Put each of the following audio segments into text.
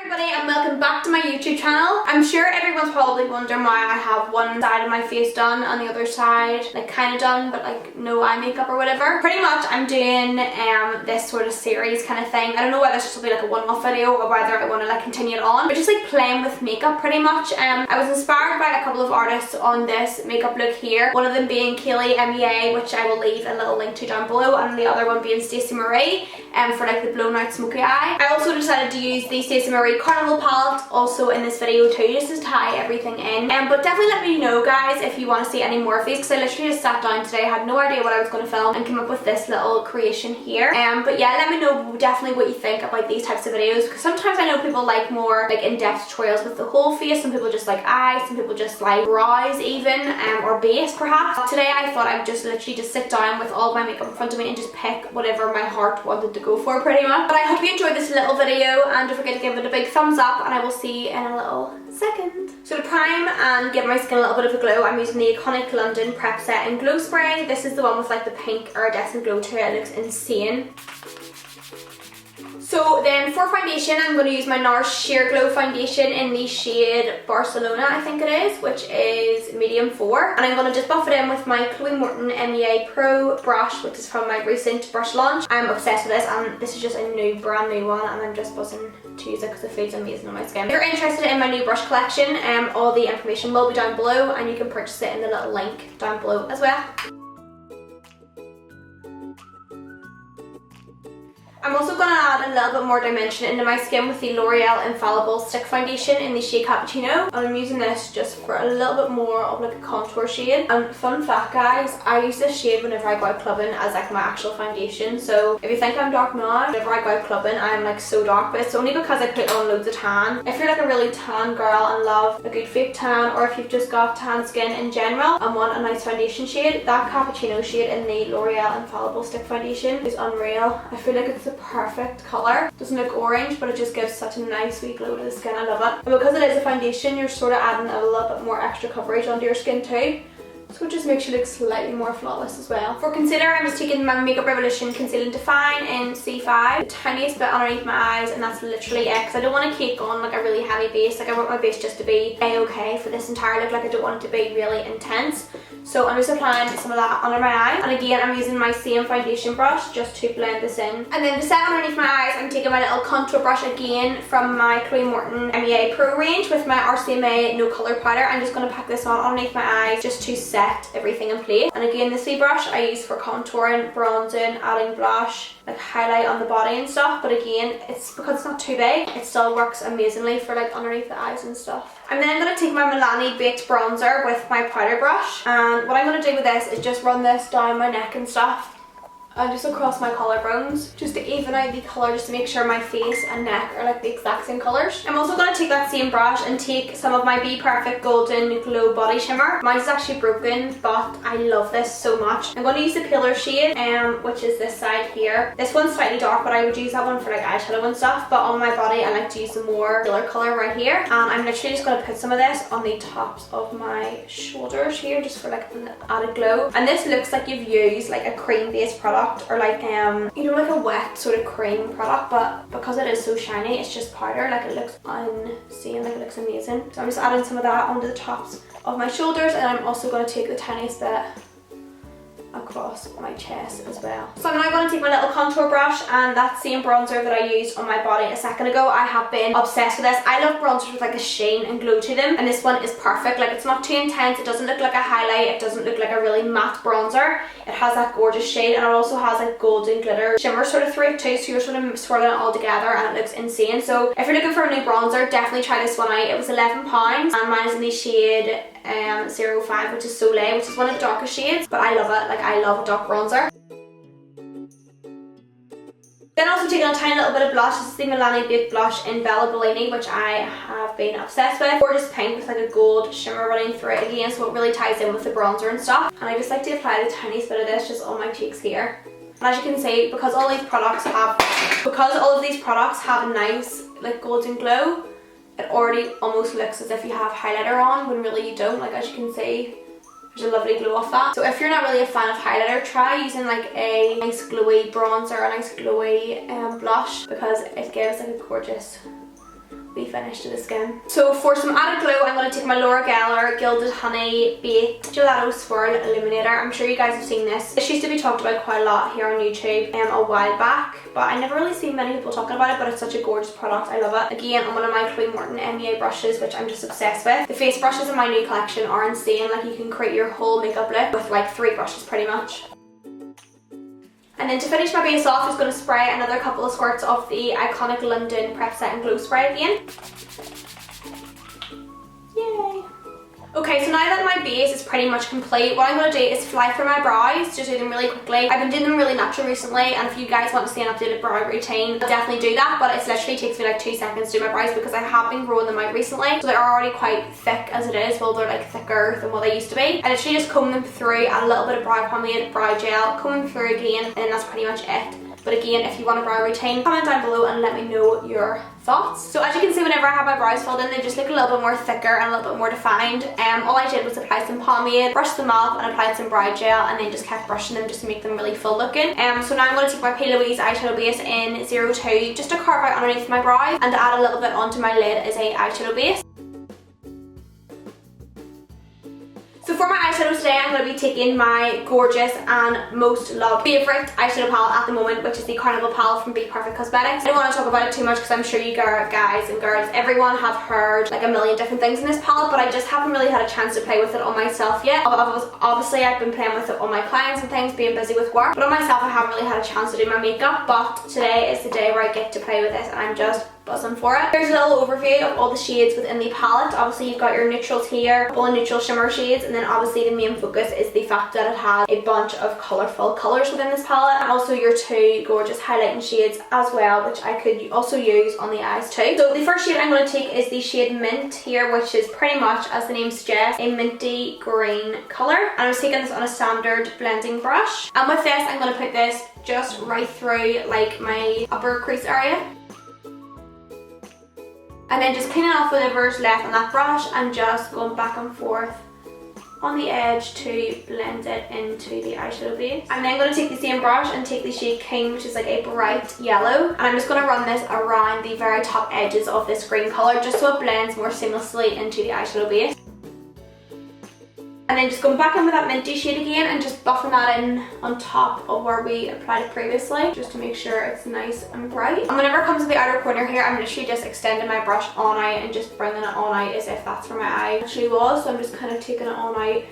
Everybody, and welcome back to my YouTube channel. I'm sure everyone's probably wondering why I have one side of my face done and the other side like kind of done but like no eye makeup or whatever. Pretty much I'm doing this sort of series kind of thing. I don't know whether this will be like a one-off video or whether I want to like continue it on, but just like playing with makeup pretty much. I was inspired by a couple of artists on this makeup look here, one of them being Kaylee MEA, which I will leave a little link to down below, and the other one being Stacey for like the blown out smoky eye. I also decided to use the Stacey Carnival palette also in this video too, just to tie everything in. But definitely let me know guys if you want to see any more of these, because I literally just sat down today, had no idea what I was going to film and came up with this little creation here. But yeah, let me know definitely what you think about these types of videos, because sometimes I know people like more like in-depth tutorials with the whole face, some people just like eyes, some people just like brows even, or base perhaps. Today I thought I would just literally just sit down with all of my makeup in front of me and just pick whatever my heart wanted to go for pretty much. But I hope you enjoyed this little video, and don't forget to give it a big thumbs up, and I will see you in a little second. So to prime and give my skin a little bit of a glow, I'm using the iconic London Prep Set and Glow Spray. This is the one with like the pink iridescent glow to it. It looks insane. So then for foundation, I'm going to use my Nars Sheer Glow foundation in the shade Barcelona, I think it is, which is medium 4. And I'm going to just buff it in with my chloemorton MEA Pro brush, which is from my recent brush launch. I'm obsessed with this, and this is just a brand new one, and I'm just buzzing to use it because it feels amazing on my skin. If you're interested in my new brush collection, all the information will be down below, and you can purchase it in the little link down below as well. I'm also going to add a little bit more dimension into my skin with the L'Oreal Infallible Stick Foundation in the shade Cappuccino, and I'm using this just for a little bit more of like a contour shade. And fun fact guys, I use this shade whenever I go out clubbing as like my actual foundation, so if you think I'm dark now, whenever I go out clubbing I'm like so dark, but it's only because I put on loads of tan. If you're like a really tan girl and love a good fake tan, or if you've just got tan skin in general and want a nice foundation shade, that Cappuccino shade in the L'Oreal Infallible Stick Foundation is unreal. I feel like it's the perfect colour. Doesn't look orange, but it just gives such a nice sweet glow to the skin. I love it. And because it is a foundation, you're sort of adding a little bit more extra coverage onto your skin too, so it just makes you look slightly more flawless as well. For concealer, I'm just taking my Makeup Revolution Conceal and Define in C5, the tiniest bit underneath my eyes, and that's literally it, because I don't want to cake on like a really heavy base. Like I want my base just to be a-okay for this entire look. Like I don't want it to be really intense. So I'm just applying some of that under my eye, and again I'm using my same foundation brush just to blend this in. And then to set underneath my eyes, I'm taking my little contour brush again from my chloemorton MEA Pro range with my RCMA No Colour Powder. I'm just going to pack this on underneath my eyes just to set everything in place. And again, this wee brush I use for contouring, bronzing, adding blush, like highlight on the body and stuff. But again, it's because it's not too big, it still works amazingly for like underneath the eyes and stuff. I'm then going to take my Milani Baked Bronzer with my powder brush, and what I'm going to do with this is just run this down my neck and stuff, and just across my collarbones, just to even out the colour, just to make sure my face and neck are like the exact same colours. I'm also going to take that same brush and take some of my bPerfect Golden Glow Body Shimmer. Mine is actually broken, but I love this so much. I'm going to use the paler shade, which is this side here. This one's slightly dark, but I would use that one for like eyeshadow and stuff, but on my body I like to use the more paler colour right here. And I'm literally just going to put some of this on the tops of my shoulders here, just for like an added glow. And this looks like you've used like a cream based product, or like you know, like a wet sort of cream product, but because it is so shiny, it's just powder. Like it looks insane, like it looks amazing. So I'm just adding some of that onto the tops of my shoulders, and I'm also going to take the tiniest bit across my chest as well. So I'm now going to take my little contour brush and that same bronzer that I used on my body a second ago. I have been obsessed with this. I love bronzers with like a sheen and glow to them, and this one is perfect. Like it's not too intense, it doesn't look like a highlight, it doesn't look like a really matte bronzer. It has that gorgeous shade, and it also has like golden glitter shimmer sort of through it too, so you're sort of swirling it all together and it looks insane. So if you're looking for a new bronzer, definitely try this one out. It was £11 and mine is in the shade 05, which is Soleil, which is one of the darkest shades, but I love it. Like I love a dark bronzer. Then also taking a tiny little bit of blush. This is the Milani Baked Blush in Bellini, which I have been obsessed with. Gorgeous pink with like a gold shimmer running through it again, so it really ties in with the bronzer and stuff. And I just like to apply the tiniest bit of this just on my cheeks here. And as you can see, because all of these products have a nice like golden glow, it already almost looks as if you have highlighter on when really you don't. Like as you can see, there's a lovely glow off that. So if you're not really a fan of highlighter, try using like a nice glowy bronzer, a nice glowy blush, because it gives like a gorgeous finish to the skin. So for some added glow, I'm going to take my Laura Geller Gilded Honey Baked Gelato Swirl Illuminator. I'm sure you guys have seen this. This used to be talked about quite a lot here on YouTube a while back, but I never really seen many people talking about it, but it's such a gorgeous product. I love it. Again, on one of my chloemorton MEA brushes, which I'm just obsessed with. The face brushes in my new collection are insane. Like, you can create your whole makeup look with like 3 brushes pretty much. And then to finish my base off, I'm just going to spray another couple of squirts of the iconic London Prep Set and Glow Spray again. Yay! Okay, so now that my base is pretty much complete, what I'm going to do is fly through my brows, just do them really quickly. I've been doing them really natural recently, and if you guys want to see an updated brow routine, I'll definitely do that, but it literally takes me like 2 seconds to do my brows because I have been growing them out recently, so they're already quite thick as it is. Well, they're like thicker than what they used to be. I literally just comb them through, add a little bit of brow pomade, brow gel, comb them through again, and then that's pretty much it. But again, if you want a brow routine, comment down below and let me know your thoughts. So as you can see, whenever I have my brows filled in, they just look a little bit more thicker and a little bit more defined. All I did was apply some pomade, brush them off, and applied some brow gel, and then just kept brushing them just to make them really full looking. So now I'm going to take my Plouise eyeshadow base in 02 just to carve out underneath my brow, and to add a little bit onto my lid as a eyeshadow base. So for my eyeshadows today, I'm going to be taking my gorgeous and most loved favourite eyeshadow palette at the moment, which is the Carnival palette from bPerfect Cosmetics. I don't want to talk about it too much because I'm sure you guys and girls, everyone have heard like a million different things in this palette, but I just haven't really had a chance to play with it on myself yet. Obviously, I've been playing with it on my clients and things, being busy with work, but on myself I haven't really had a chance to do my makeup, but today is the day where I get to play with this, and I'm just buzzing for it. Here's a little overview of all the shades within the palette. Obviously you've got your neutrals here, all the neutral shimmer shades, and then obviously the main focus is the fact that it has a bunch of colourful colours within this palette, and also your 2 gorgeous highlighting shades as well, which I could also use on the eyes too. So the first shade I'm going to take is the shade Mint here, which is pretty much, as the name suggests, a minty green colour, and I was taking this on a standard blending brush, and with this I'm going to put this just right through like my upper crease area. And then just cleaning off whatever's left on that brush and just going back and forth on the edge to blend it into the eyeshadow base. I'm then going to take the same brush and take the shade King, which is like a bright yellow, and I'm just going to run this around the very top edges of this green colour just so it blends more seamlessly into the eyeshadow base. And then just going back in with that minty shade again and just buffing that in on top of where we applied it previously, just to make sure it's nice and bright. And whenever it comes to the outer corner here, I'm literally just extending my brush on out and just bringing it on out as if that's where my eye actually was. So I'm just kind of taking it on out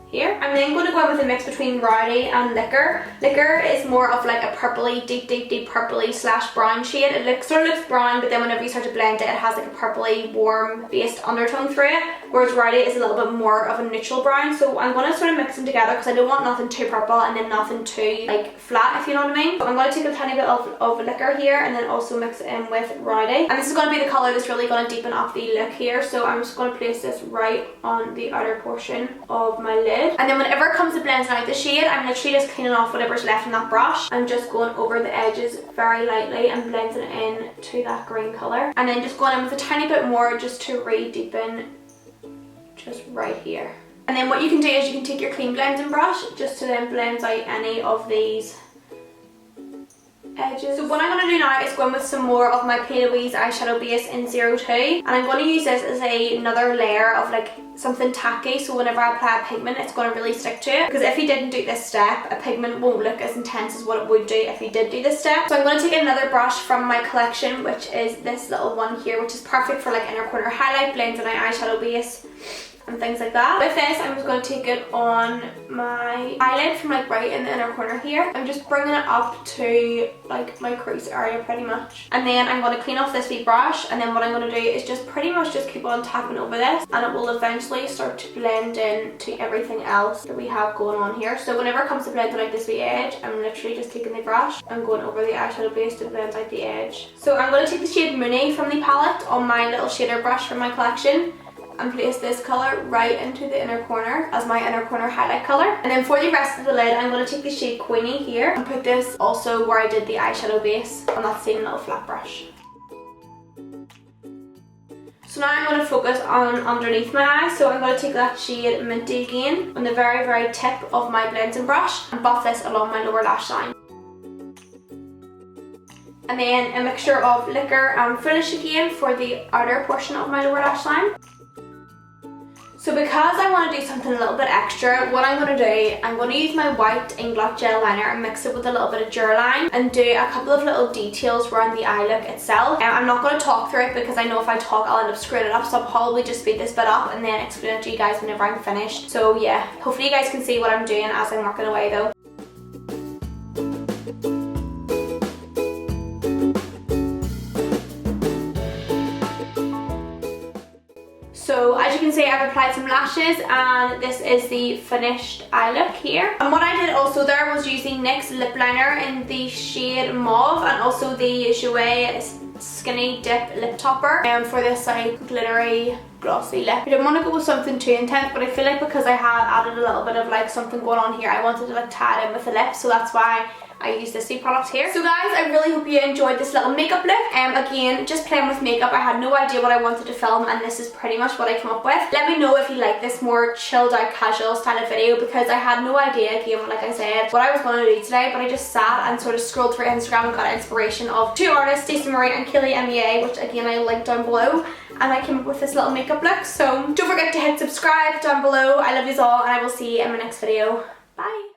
here. I'm then going to go in with a mix between Rowdy and Liquor. Liquor is more of like a purpley, deep purpley slash brown shade. It sort of looks brown, but then whenever you start to blend it, it has like a purpley, warm based undertone through it, whereas Rowdy is a little bit more of a neutral brown. So I'm going to sort of mix them together because I don't want nothing too purple and then nothing too like flat, if you know what I mean. So I'm going to take a tiny bit of Liquor here and then also mix it in with Rowdy, and this is going to be the colour that's really going to deepen up the look here. So I'm just going to place this right on the outer portion of my lid. And then whenever it comes to blending out the shade, I'm literally just cleaning off whatever's left in that brush. I'm just going over the edges very lightly and blending it in to that green colour. And then just going in with a tiny bit more just to re-deepen just right here. And then what you can do is you can take your clean blending brush just to then blend out any of these edges. So what I'm going to do now is go in with some more of my Plouise eyeshadow base in 02, and I'm going to use this as another layer of like something tacky, so whenever I apply a pigment it's going to really stick to it, because if you didn't do this step, a pigment won't look as intense as what it would do if you did do this step. So I'm going to take another brush from my collection, which is this little one here, which is perfect for like inner corner highlight, blending out eyeshadow base and things like that. With this, I'm just going to take it on my eyelid from like right in the inner corner here. I'm just bringing it up to like my crease area pretty much. And then I'm going to clean off this wee brush, and then what I'm going to do is just pretty much just keep on tapping over this, and it will eventually start to blend in to everything else that we have going on here. So whenever it comes to blending out this wee edge, I'm literally just taking the brush and going over the eyeshadow base to blend out the edge. So I'm going to take the shade Moony from the palette on my little shader brush from my collection and place this colour right into the inner corner as my inner corner highlight colour. And then for the rest of the lid, I'm going to take the shade Queenie here and put this also where I did the eyeshadow base on that same little flat brush. So now I'm going to focus on underneath my eye, so I'm going to take that shade Minty again on the very tip of my blending brush and buff this along my lower lash line. And and then a mixture of liquor and finish again for the outer portion of my lower lash line. So because I want to do something a little bit extra, what I'm going to do, I'm going to use my white Inglot gel liner and mix it with a little bit of Duraline and do a couple of little details around the eye look itself. I'm not going to talk through it because I know if I talk I'll end up screwing it up, so I'll probably just speed this bit up and then explain it to you guys whenever I'm finished. So yeah, hopefully you guys can see what I'm doing as I'm working away though. So as you can see, I've applied some lashes and this is the finished eye look here. And what I did also there was using Nyx Lipliner in the shade Mauve and also the Jouer Skinny Dip Lip Topper for this like glittery glossy lip. I didn't want to go with something too intense, but I feel like because I had added a little bit of like something going on here, I wanted to like tie it in with the lip, so that's why I use this new product here. So guys, I really hope you enjoyed this little makeup look. Again, just playing with makeup. I had no idea what I wanted to film and this is pretty much what I came up with. Let me know if you like this more chilled out casual style of video because I had no idea, again, like I said, what I was going to do today, but I just sat and sort of scrolled through Instagram and got inspiration of two artists, Stacey and Milani, which again I will link down below, and I came up with this little makeup look. So don't forget to hit subscribe down below. I love you all and I will see you in my next video. Bye!